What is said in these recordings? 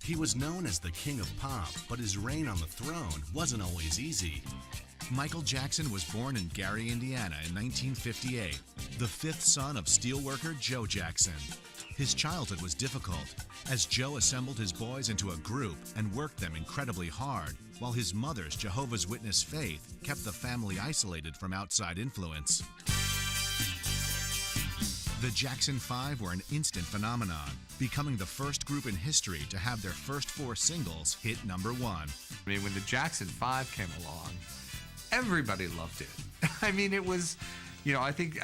He was known as the King of Pop, but his reign on the throne wasn't always easy. Michael Jackson was born in Gary, Indiana in 1958, the fifth son of steelworker Joe Jackson. His childhood was difficult, as Joe assembled his boys into a group and worked them incredibly hard, while his mother's Jehovah's Witness faith kept the family isolated from outside influence. The Jackson 5 were an instant phenomenon, becoming the first group in history to have their first 4 singles hit #1. I mean, when the Jackson 5 came along, everybody loved it. I mean, it was, I think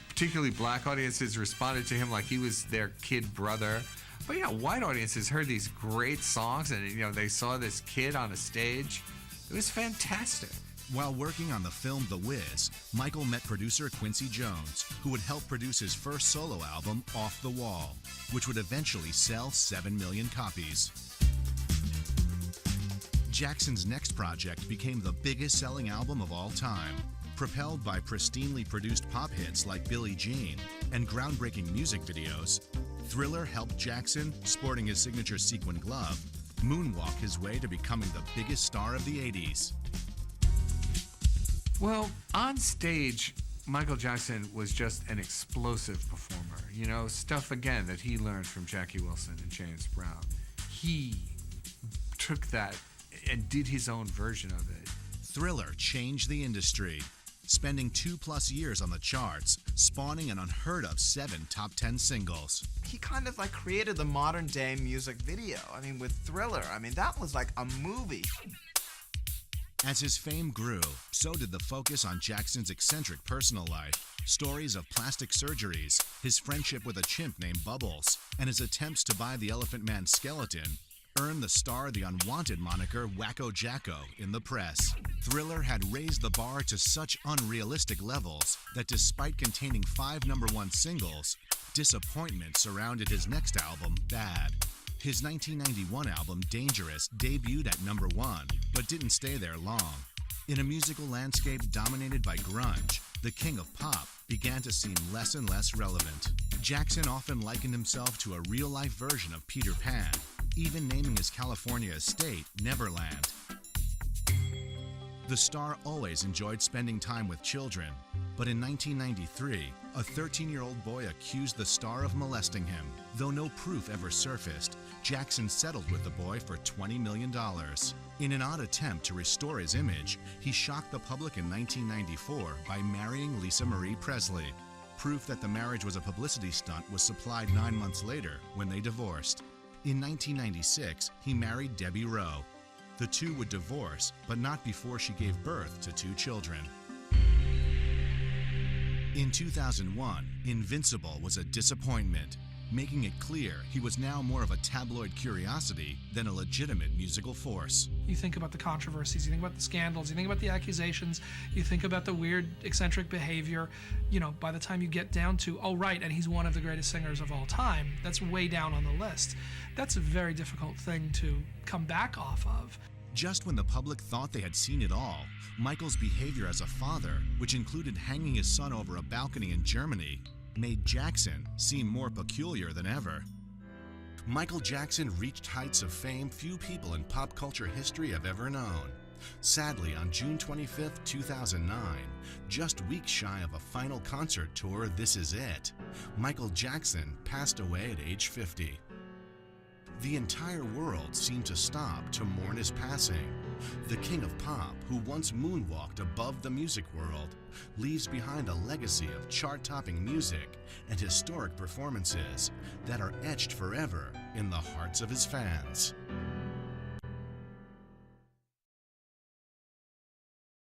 particularly black audiences responded to him like he was their kid brother. But white audiences heard these great songs and they saw this kid on a stage. It was fantastic. While working on the film The Wiz, Michael met producer Quincy Jones, who would help produce his first solo album, Off the Wall, which would eventually sell 7 million copies. Jackson's next project became the biggest selling album of all time. Propelled by pristinely produced pop hits like Billie Jean and groundbreaking music videos, Thriller helped Jackson, sporting his signature sequin glove, moonwalk his way to becoming the biggest star of the 80s. Well, on stage, Michael Jackson was just an explosive performer. Stuff, again, that he learned from Jackie Wilson and James Brown. He took that and did his own version of it. Thriller changed the industry, spending 2+ years on the charts, spawning an unheard of 7 top 10 singles. He kind of created the modern day music video. I mean, with Thriller, that was like a movie. As his fame grew, so did the focus on Jackson's eccentric personal life. Stories of plastic surgeries, his friendship with a chimp named Bubbles, and his attempts to buy the Elephant Man's skeleton earned the star the unwanted moniker Wacko Jacko in the press. Thriller had raised the bar to such unrealistic levels that despite containing 5 #1 singles, disappointment surrounded his next album, Bad. His 1991 album, Dangerous, debuted at #1, but didn't stay there long. In a musical landscape dominated by grunge, the King of Pop began to seem less and less relevant. Jackson often likened himself to a real-life version of Peter Pan, even naming his California estate Neverland. The star always enjoyed spending time with children, but in 1993, a 13-year-old boy accused the star of molesting him. Though no proof ever surfaced, Jackson settled with the boy for $20 million. In an odd attempt to restore his image, he shocked the public in 1994 by marrying Lisa Marie Presley. Proof that the marriage was a publicity stunt was supplied 9 months later when they divorced. In 1996, he married Debbie Rowe. The two would divorce, but not before she gave birth to 2 children. In 2001, Invincible was a disappointment, making it clear he was now more of a tabloid curiosity than a legitimate musical force. You think about the controversies, you think about the scandals, you think about the accusations, you think about the weird, eccentric behavior. By the time you get down to, oh right, and he's one of the greatest singers of all time, that's way down on the list. That's a very difficult thing to come back off of. Just when the public thought they had seen it all, Michael's behavior as a father, which included hanging his son over a balcony in Germany, made Jackson seem more peculiar than ever. Michael Jackson reached heights of fame few people in pop culture history have ever known. Sadly, on June 25, 2009, just weeks shy of a final concert tour, This Is It, Michael Jackson passed away at age 50. The entire world seemed to stop to mourn his passing. The King of Pop, who once moonwalked above the music world, leaves behind a legacy of chart-topping music and historic performances that are etched forever in the hearts of his fans.